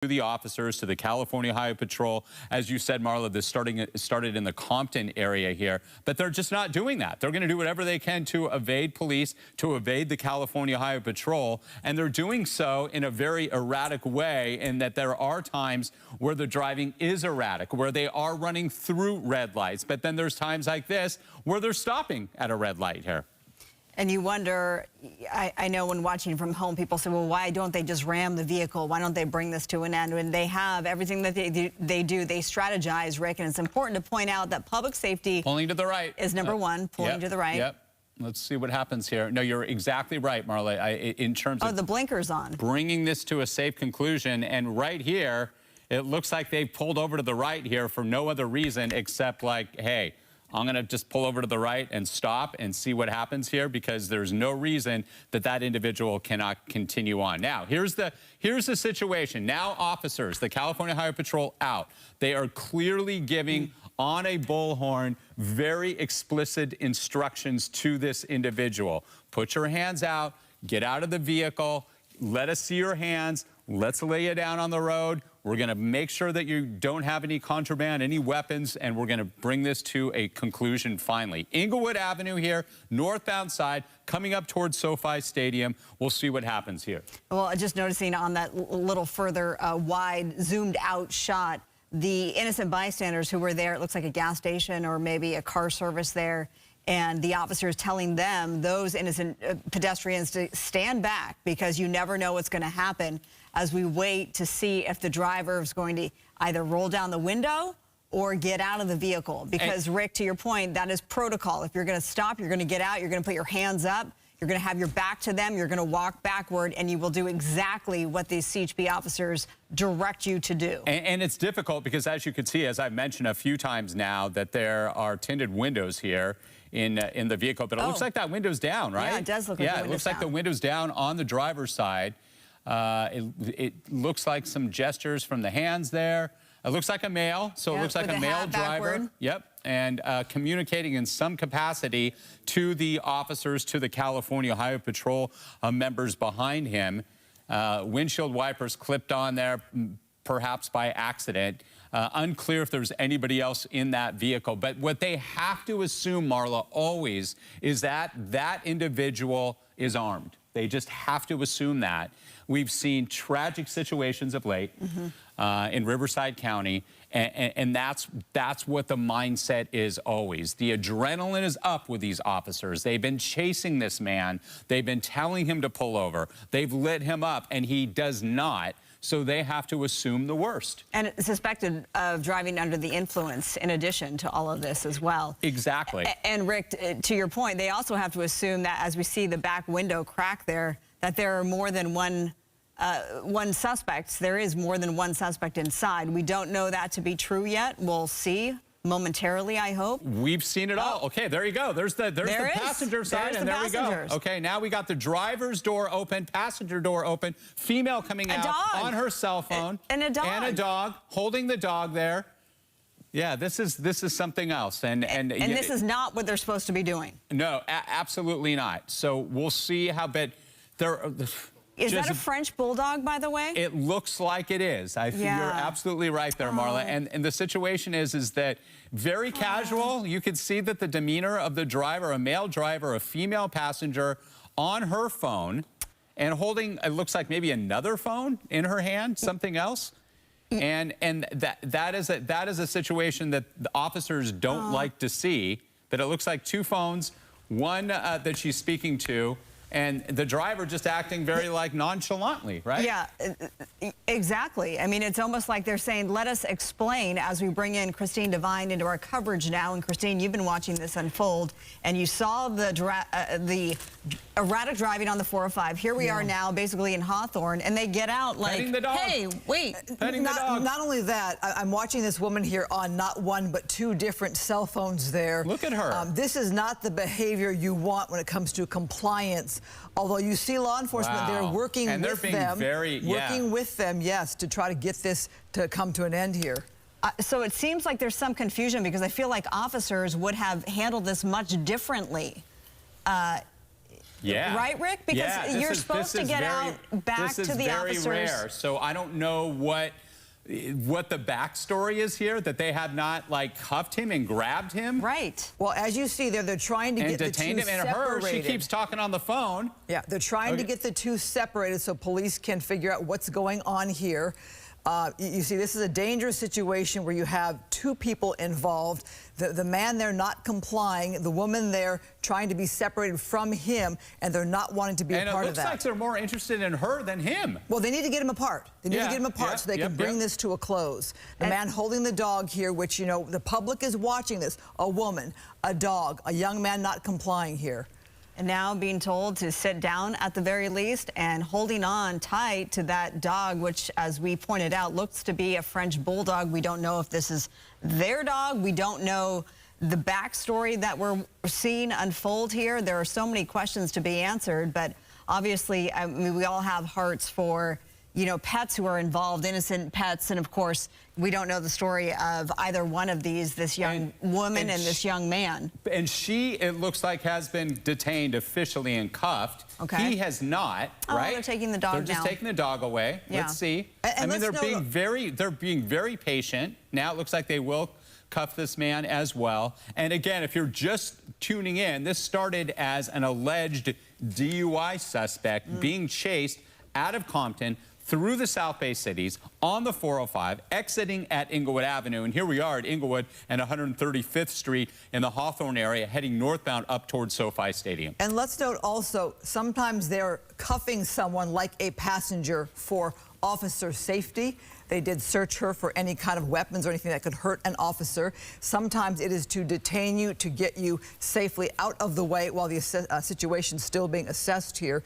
to the officers, to the California Highway Patrol. As you said, Marla, this started in the Compton area here, but they're just not doing that. They're going to do whatever they can to evade police, to evade the California Highway Patrol, and they're doing so in a very erratic way, in that there are times where the driving is erratic, where they are running through red lights, but then there's times like this where they're stopping at a red light here. And you wonder, I know when watching from home, people say, well, why don't they just ram the vehicle? Why don't they bring this to an end? When they have everything that they do, they strategize, Rick. And it's important to point out that public safety Pulling to the right is number one, pulling to the right. Yep. Let's see what happens here. No, you're exactly right, Marla, in terms of the blinker's on. Bringing this to a safe conclusion. And right here, it looks like they've pulled over to the right here for no other reason except like, hey, I'm going to just pull over to the right and stop and see what happens here, because there's no reason that that individual cannot continue on. Now, here's the situation. Now, officers, the California Highway Patrol out. They are clearly giving on a bullhorn very explicit instructions to this individual. Put your hands out, get out of the vehicle, let us see your hands, let's lay you down on the road. We're going to make sure that you don't have any contraband, any weapons, and we're going to bring this to a conclusion finally. Inglewood Avenue here, northbound side, coming up towards SoFi Stadium. We'll see what happens here. Well, just noticing on that little further wide, zoomed out shot, the innocent bystanders who were there, it looks like a gas station or maybe a car service there, and the officers telling them, those innocent pedestrians, to stand back because you never know what's going to happen, as we wait to see if the driver is going to either roll down the window or get out of the vehicle. Because, Rick, to your point, that is protocol. If you're going to stop, you're going to get out, you're going to put your hands up, you're going to have your back to them, you're going to walk backward, and you will do exactly what these CHP officers direct you to do. And it's difficult because, as you can see, as I've mentioned a few times now, that there are tinted windows here in the vehicle, but it looks like that window's down, right? Yeah, it does look like the window's it looks like the window's down on the driver's side. It looks like some gestures from the hands there. It looks like a male, so it looks like a male driver. Backward. Yep, and communicating in some capacity to the officers, to the California Highway Patrol members behind him. Windshield wipers clipped on there, perhaps by accident. Unclear if there's anybody else in that vehicle. But what they have to assume, Marla, always, is that that individual is armed. They just have to assume that. We've seen tragic situations of late in Riverside County, and that's what the mindset is always. The adrenaline is up with these officers. They've been chasing this man. They've been telling him to pull over. They've lit him up, and he does not. So they have to assume the worst. And suspected of driving under the influence in addition to all of this as well. Exactly. And Rick, to your point, they also have to assume that as we see the back window crack there, that there are more than one suspect. There is more than one suspect inside. We don't know that to be true yet. We'll see momentarily, I hope. We've seen it all. Okay, there you go. There's the passenger side, and there we go. Okay, now we got the driver's door open, passenger door open, female coming out on her cell phone. And a dog. And a dog, holding the dog there. Yeah, this is something else. And this is not what they're supposed to be doing. No, absolutely not. So we'll see how bad there. Is that a French bulldog, by the way? It looks like it is. You're absolutely right there, Marla. And the situation is that very casual. You could see that the demeanor of the driver, a male driver, a female passenger, on her phone and holding, it looks like maybe another phone in her hand, something else. And that is a situation that the officers don't like to see, that it looks like two phones, one that she's speaking to, and the driver just acting very nonchalantly, right? Yeah, exactly. I mean, it's almost like they're saying, let us explain, as we bring in Christine Devine into our coverage now. And Christine, you've been watching this unfold, and you saw the erratic driving on the 405. Here we are now, basically in Hawthorne, and they get out like, hey, wait. Not only that, I'm watching this woman here on not one, but two different cell phones there. Look at her. This is not the behavior you want when it comes to compliance. Although you see law enforcement, they're working with them, yes, to try to get this to come to an end here. So it seems like there's some confusion, because I feel like officers would have handled this much differently. Yeah. Right, Rick? Because you're supposed to get out back to the officers. This is very rare. So I don't know what the backstory is here, that they have not like cuffed him and grabbed him. Right. Well, as you see there, they're trying to get the two separated. And her, she keeps talking on the phone. Yeah, they're trying to get the two separated so police can figure out what's going on here. You see, this is a dangerous situation where you have two people involved. The man there not complying, the woman there trying to be separated from him, and they're not wanting to be a part of that. And it looks like they're more interested in her than him. Well, they need to get him apart. They need to get him apart so they can bring this to a close. The man holding the dog here, which, you know, the public is watching this, a woman, a dog, a young man not complying here. And now being told to sit down at the very least and holding on tight to that dog, which, as we pointed out, looks to be a French bulldog. We don't know if this is their dog. We don't know the backstory that we're seeing unfold here. There are so many questions to be answered, but obviously, I mean, we all have hearts for, you know, pets who are involved, innocent pets, and of course, we don't know the story of either one of these, this young woman and this young man. And she, it looks like, has been detained officially and cuffed. Okay. He has not, right? They're taking the dog now. They're just taking the dog away. Yeah. Let's see. I mean, they're being very patient. Now it looks like they will cuff this man as well. And again, if you're just tuning in, this started as an alleged DUI suspect being chased out of Compton through the South Bay cities on the 405, exiting at Inglewood Avenue. And here we are at Inglewood and 135th Street in the Hawthorne area, heading northbound up towards SoFi Stadium. And let's note also, sometimes they're cuffing someone like a passenger for officer safety. They did search her for any kind of weapons or anything that could hurt an officer. Sometimes it is to detain you, to get you safely out of the way while the situation's still being assessed here.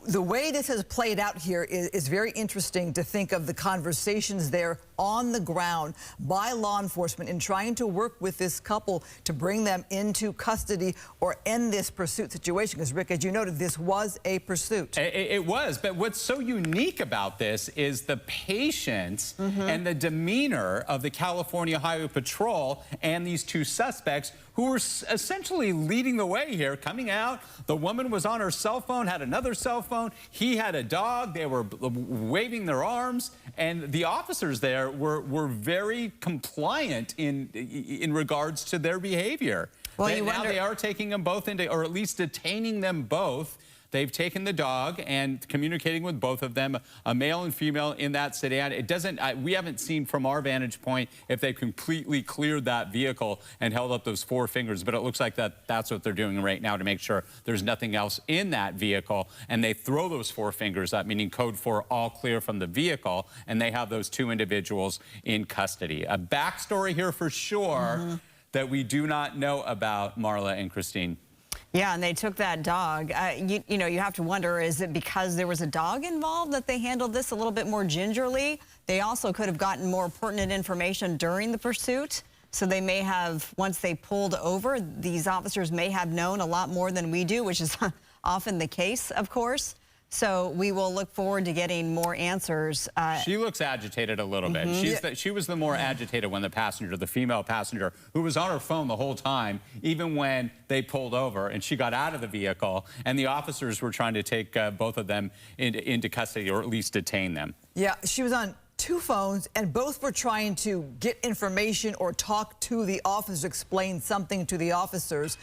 The way this has played out here is very interesting, to think of the conversations there on the ground by law enforcement in trying to work with this couple to bring them into custody or end this pursuit situation. Because, Rick, as you noted, this was a pursuit. It was, but what's so unique about this is the patience and the demeanor of the California Highway Patrol and these two suspects who were essentially leading the way here, coming out. The woman was on her cell phone, had another cell phone. He had a dog. They were waving their arms. And the officers there were very compliant in regards to their behavior. Well, now they are taking them both into, or at least detaining them both. They've taken the dog and communicating with both of them, a male and female, in that sedan. It doesn't, we haven't seen from our vantage point if they completely cleared that vehicle and held up those four fingers, but it looks like that's what they're doing right now to make sure there's nothing else in that vehicle. And they throw those four fingers up, meaning code 4, all clear from the vehicle, and they have those two individuals in custody. A backstory here for sure that we do not know about, Marla and Christine. Yeah, and they took that dog. You know, you have to wonder, is it because there was a dog involved that they handled this a little bit more gingerly? They also could have gotten more pertinent information during the pursuit. So they may have, once they pulled over, these officers may have known a lot more than we do, which is often the case, of course. So we will look forward to getting more answers. She looks agitated a little bit. She was the more agitated when the female passenger, who was on her phone the whole time, even when they pulled over, and she got out of the vehicle, and the officers were trying to take both of them into custody, or at least detain them. Yeah, she was on two phones, and both were trying to get information or talk to the officers, explain something to the officers.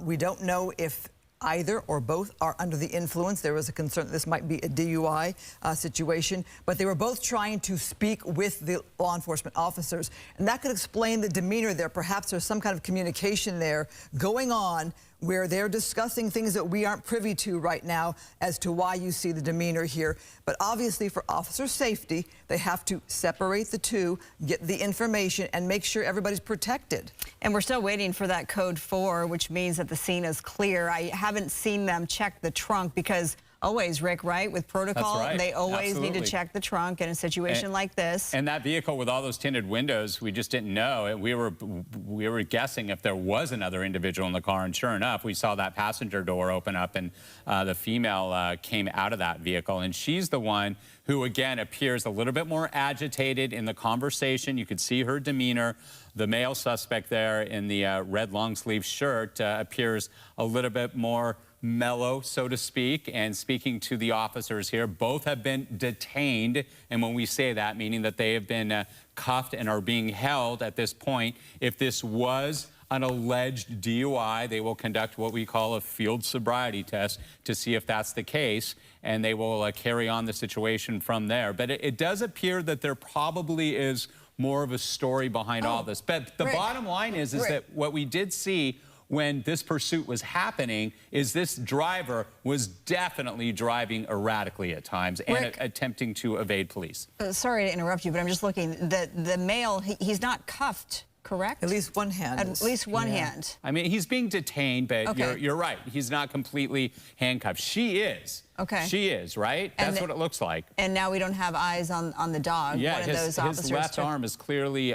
We don't know if either or both are under the influence. There was a concern that this might be a DUI situation, but they were both trying to speak with the law enforcement officers, and that could explain the demeanor there. Perhaps there's some kind of communication there going on where they're discussing things that we aren't privy to right now as to why you see the demeanor here. But obviously, for officer safety, they have to separate the two, get the information, and make sure everybody's protected. And we're still waiting for that code 4, which means that the scene is clear. I haven't seen them check the trunk because always, Rick, right? With protocol, That's right. they always need Absolutely. to check the trunk in a situation like this. And that vehicle with all those tinted windows, we just didn't know. We were guessing if there was another individual in the car, and sure enough, we saw that passenger door open up, and the female came out of that vehicle, and she's the one who, again, appears a little bit more agitated in the conversation. You could see her demeanor. The male suspect there in the red long-sleeve shirt appears a little bit more mellow, so to speak, and speaking to the officers here. Both have been detained, and when we say that, meaning that they have been cuffed and are being held at this point. If this was an alleged DUI, they will conduct what we call a field sobriety test to see if that's the case, and they will carry on the situation from there. But it does appear that there probably is more of a story behind all this. But the bottom line is that what we did see when this pursuit was happening is this driver was definitely driving erratically at times and attempting to evade police. Sorry to interrupt you, but I'm just looking. The male, he's not cuffed, correct? At least one hand. At least one hand. I mean, he's being detained, but Okay. you're right. He's not completely handcuffed. She is. Okay. She is, right? That's what it looks like. And now we don't have eyes on the dog. Yeah, One of those officers his left arm is clearly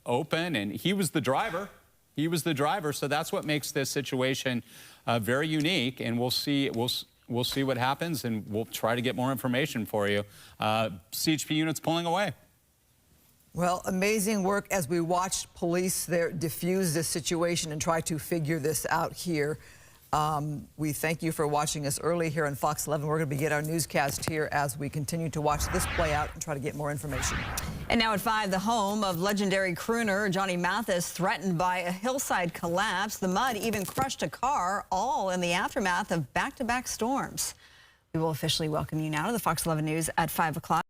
open, and he was the driver. He was the driver, so that's what makes this situation very unique, and we'll see what happens, and we'll try to get more information for you. CHP units pulling away. Well, amazing work as we watched police there diffuse this situation and try to figure this out here. We thank you for watching us early here on Fox 11. We're going to begin our newscast here as we continue to watch this play out and try to get more information. And now at 5, the home of legendary crooner Johnny Mathis threatened by a hillside collapse. The mud even crushed a car, all in the aftermath of back-to-back storms. We will officially welcome you now to the Fox 11 News at 5 o'clock.